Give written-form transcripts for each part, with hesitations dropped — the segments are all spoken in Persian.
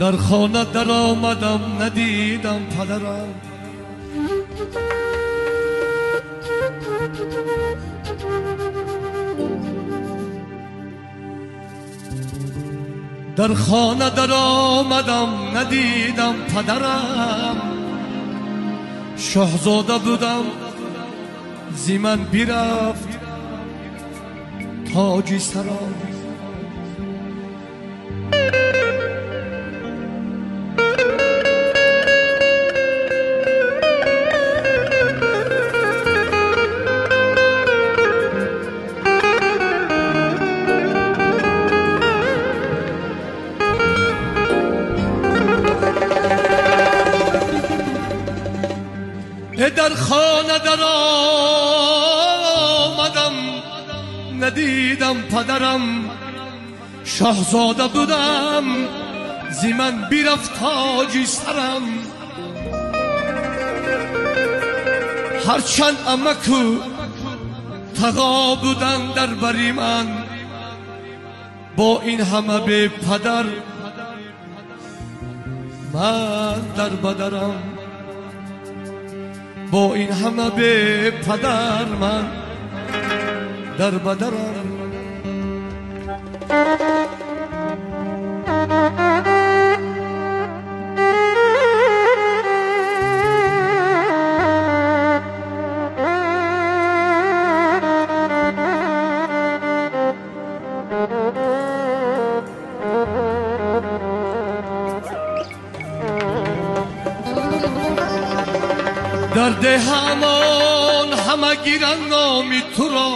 در خانه در آمدم ندیدم پدرم. در خانه در آمدم ندیدم پدرم. شاهزاده بودم زی من بیرفت تاج سرم. در خانه در آمدم ندیدم پدرم. شاهزاده بودم زی من بیرفت تاج سرم. هرچند امکو تقا بودن در بری من، با این همه به پدر من در بدرم. با این همه به پدر من در بدرم. در ده همان همه گیرن نامی تو را.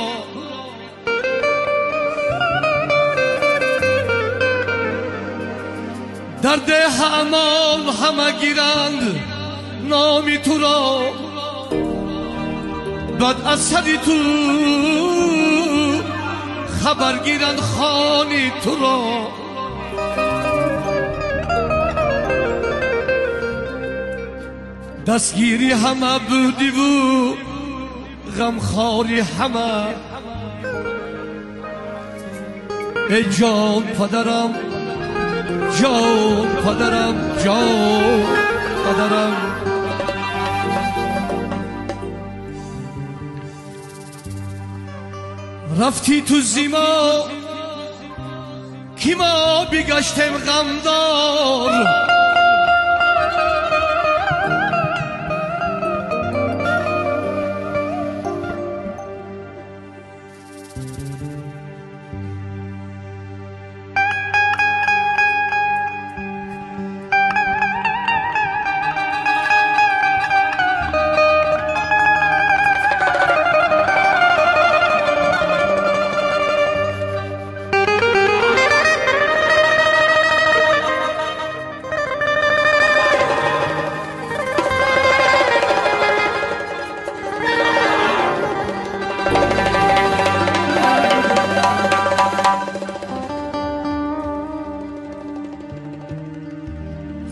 در ده همان همه گیرند نامی تو را. بعد از سری تو خبر گیرند خانی تو را. دستگیری همه بودی و غمخواری همه. ای جان پدرم جان پدرم جان پدرم. رفتی تو زیما کی ما بگشتیم غمدار.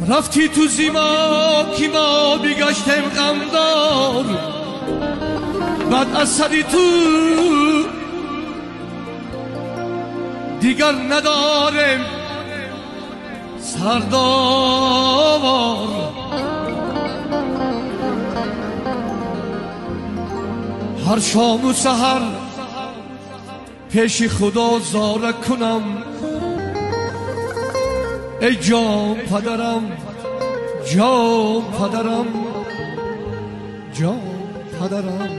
رفتی تو زیما کی ما بگشتیم غمدار. بعد از سری تو دیگر نداریم سرداوار. هر شام و سحر پیش خدا زاره کنم. ای جان پدرم جان پدرم جان پدرم.